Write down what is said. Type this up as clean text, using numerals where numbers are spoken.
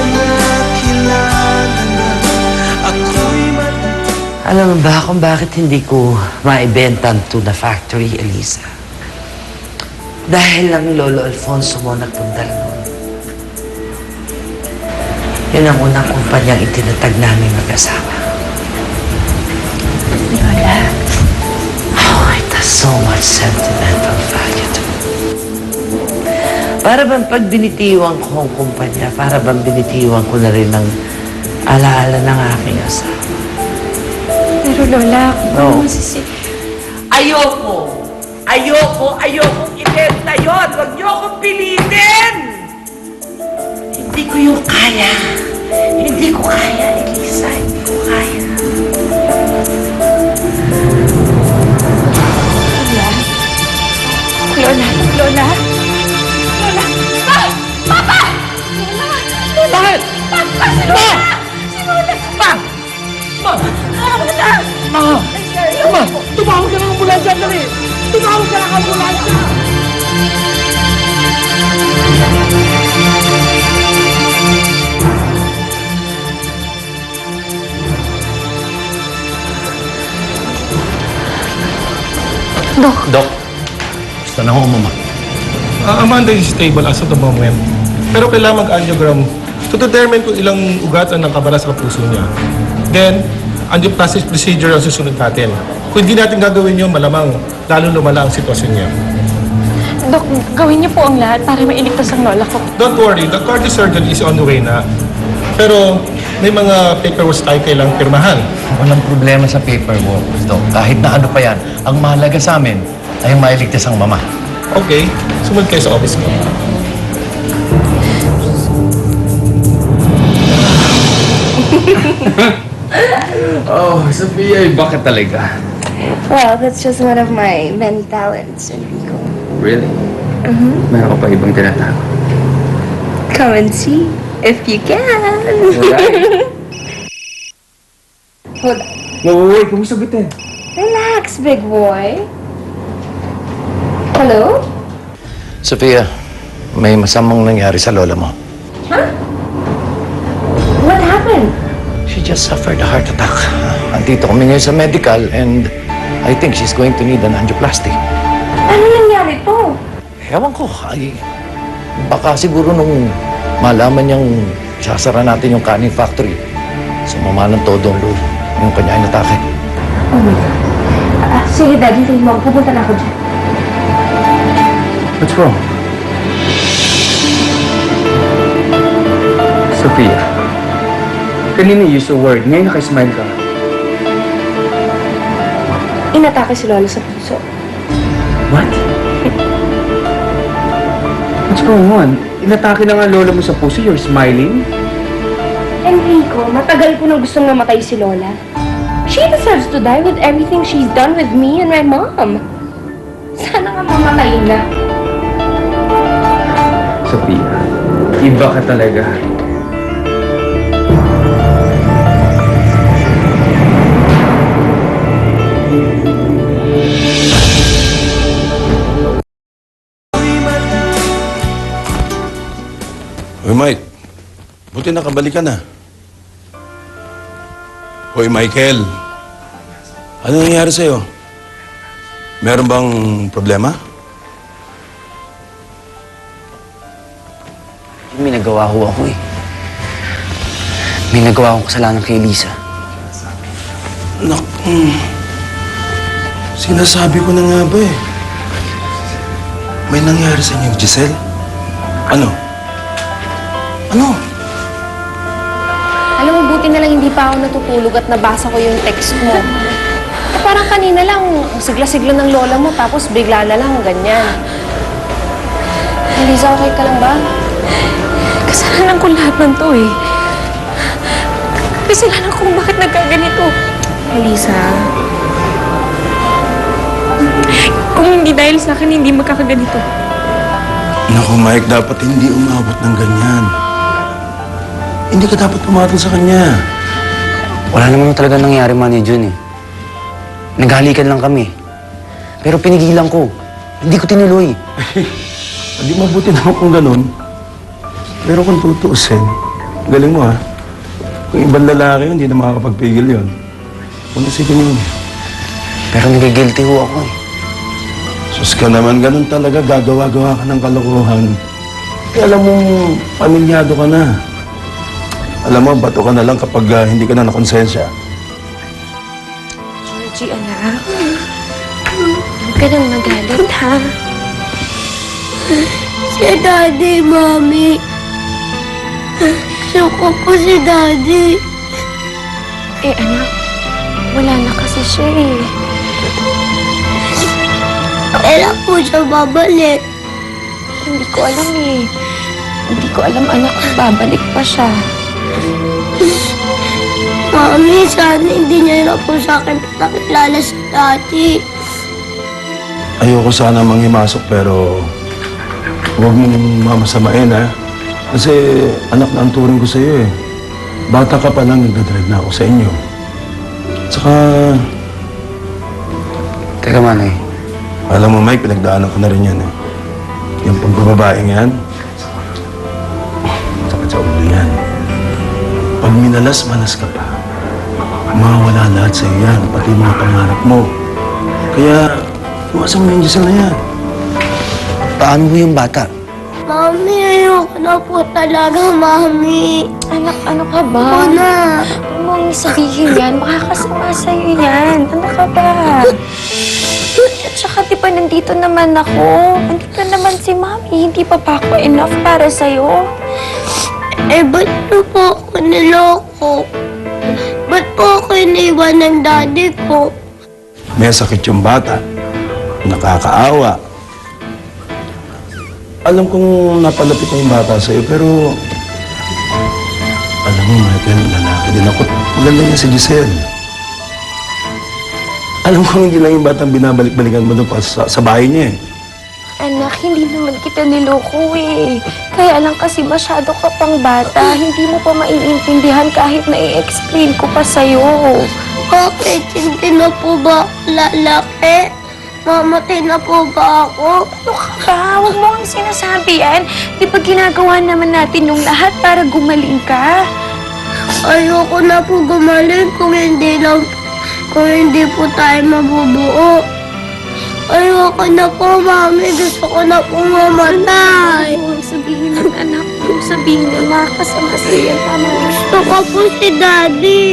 ka na, kilala na, ako'y malapit. Alam mo ba kung bakit hindi ko maibenta ang tuna factory, Elisa? Dahil ang Lolo Alfonso mo nagpundar noon. Yun ang unang kumpanyang itinatag namin mag-asawa. Lola, Oh, it has so much sentimental value to me. Para bang pag binitiwan ko ang kumpanya, para bang binitiwan ko na rin ang alaala ng aking asawa. pero Lola, No. kung masisi... Ayokong ibenta yun! Huwag niyo akong pilitin! Hindi ko yung kaya. Hindi ko kaya, Elisa. Hindi ko kaya. Lola, Lola, Lola, Pa! Papa! Lola! Bakit? Papa! Si Lola! Si Lola! Pa! Lola! Ma! Tumawag ka ng ambulansya, dali! Tumawag ka ng ambulansya! Dok, gusto na ako mama. Amanda is stable as of the moment. Pero kailangan mag-angiogram to determine kung ilang ugat ang nakabara sa puso niya. Then, angioplasty procedure ang susunod natin. Kung hindi natin gagawin yun, malamang lalo lumala ang sitwasyon niya. Dok, gawin niyo po ang lahat para mailigtas ang lola ko. Don't worry, the cardiac surgery is on the way na. Pero may mga paperwork tayo kailangang pirmahan. Walang problema sa paperwork, Dok. Kahit na ano pa yan, ang mahalaga sa amin ay mailigtas ang mama. Okay, sumunod kayo sa office ko. Oh, Sophia, iba ka talaga. Well, that's just one of my many talents, Enrico. Really? Meron ka pa ibang tinatago. Come and see, if you can. Alright. Hold on. Wait, kumusta bitin? Relax, big boy. Hello? Sophia, may masamang nangyari sa lola mo. What happened? She just suffered a heart attack. Andito kami ngayon sa medical and I think she's going to need an angioplasty. Ano nangyari to? Ewan ko, ay baka siguro nung malaman niyang sasara natin yung canning factory, sumama ng todo ang loob yung kanya inatake. Oh my God. Sige, Daddy, tingin mo. Pupunta na ako dyan. What's wrong? Sophia, kanina you so worried. Ngayon naka-smile ka. Inatake si Lola sa puso. What? What's going on? Inatake na nga lola mo sa puso. You're smiling? Enrico, matagal ko nang gustong namatay si Lola. She deserves to die with everything she's done with me and my mom. Sana nga mamatay na. Sophia, iba ka talaga. Hoy, Mike. Buti nakabalik ka na. Hoy, Michael. Ano nangyari sa'yo? Meron bang problema? May nagawa ho ako eh. May nagawa akong kasalanan kay Elisa. Sinasabi ko na nga ba eh. May nangyari sa inyo, Giselle? Ano? Ano? Alam mo, buti na lang hindi pa ako natutulog at nabasa ko yung text mo. Parang kanina lang, ang sigla-sigla ng lola mo, tapos bigla na lang, ganyan. Elisa, okay ka lang ba? Kasalanan ko lahat ng to eh. Kasalanan ko kung bakit nagkaganito. Elisa, Kung hindi dahil sa akin, hindi magkakaganito. Naku, Mike, dapat hindi umabot ng ganyan. Hindi ka dapat pumatol sa kanya. Wala naman talaga nangyari, Manny Jun eh. Naghalikan lang kami. Pero pinigilan ko. Hindi ko tinuloy. Hindi mabuti naman kung ganun. Pero kung tutuusin, Galing mo, ha? Kung ibang lalaki yun, hindi na makakapagpigil yun. Kung isipin yun. Pero nagigilty ho ako eh. Sus ka naman, ganun talaga. Gagawa-gawa ka ng kalokohan. Eh, alam mo, pamilyado ka na. Alam mo, bato ka na lang kapag hindi ka na nakonsensya. Georgie, anak. Huwag ka nang magalit, ha? Si Daddy, Mami. Suko po si Daddy. Eh, anak, wala na kasi siya eh. Kailan po siya babalik? Hindi ko alam eh. Hindi ko alam, anak, kung babalik pa siya. Mami, sana hindi niya na po sa akin nakilala si Daddy. Ayoko sana manghimasok pero huwag mong mamasamain, ha? Kasi anak na ang turing ko sa iyo, eh. Bata ka pa lang, nagdadrive na ako sa inyo. Tsaka, Teka, Manay. alam mo, Mike, pinagdaanan ko na rin yan, eh. Yung pagbababaeng yan, sakit sa ulo yan. Pag minalas-malas ka pa, mawawala lahat sa iyo yan, pati mga pangarap mo. Kaya, iwasan mo yung Giselle na yan. Paano mo yung bata? Mami, ayoko na po talaga, Mami. Anak, ano ka ba? Ako na. Huwag mong sabihin yan. Makakasama sa'yo yan. Ano ka ba? At saka, di ba, nandito naman ako. Nandito naman si Mami. Hindi pa ba ako enough para sa'yo? Eh, ba't niyo po ako niloko? Ba't po ako iniwan ng Daddy ko? May sakit yung bata. Nakakaawa. Alam kong napalapit na yung bata sa'yo, pero... Alam mo, Michael, lalaki din ako. Maganda niya si Giselle. Alam ko hindi lang yung batang binabalik-balikan mo doon pa sa bahay niya, eh. Anak, hindi naman kita niloko eh. Kaya lang kasi masyado ka pang bata. Hindi mo pa maiintindihan kahit na i-explain ko pa sa'yo. Bakit? Hindi na po ba ako lalaki? Mamatay na po ba ako? Ano ka ba? Huwag mo ang sinasabi yan. Di ba ginagawa naman natin yung lahat para gumaling ka? Ayoko na po gumaling kung hindi po tayo mabubuo. Ayoko na po, Mami. Gusto ko na po mamatay. Huwag sabihin ng anak. Huwag sabihin ng makakasama sa'yo. Tama. Gusto ko po si Daddy.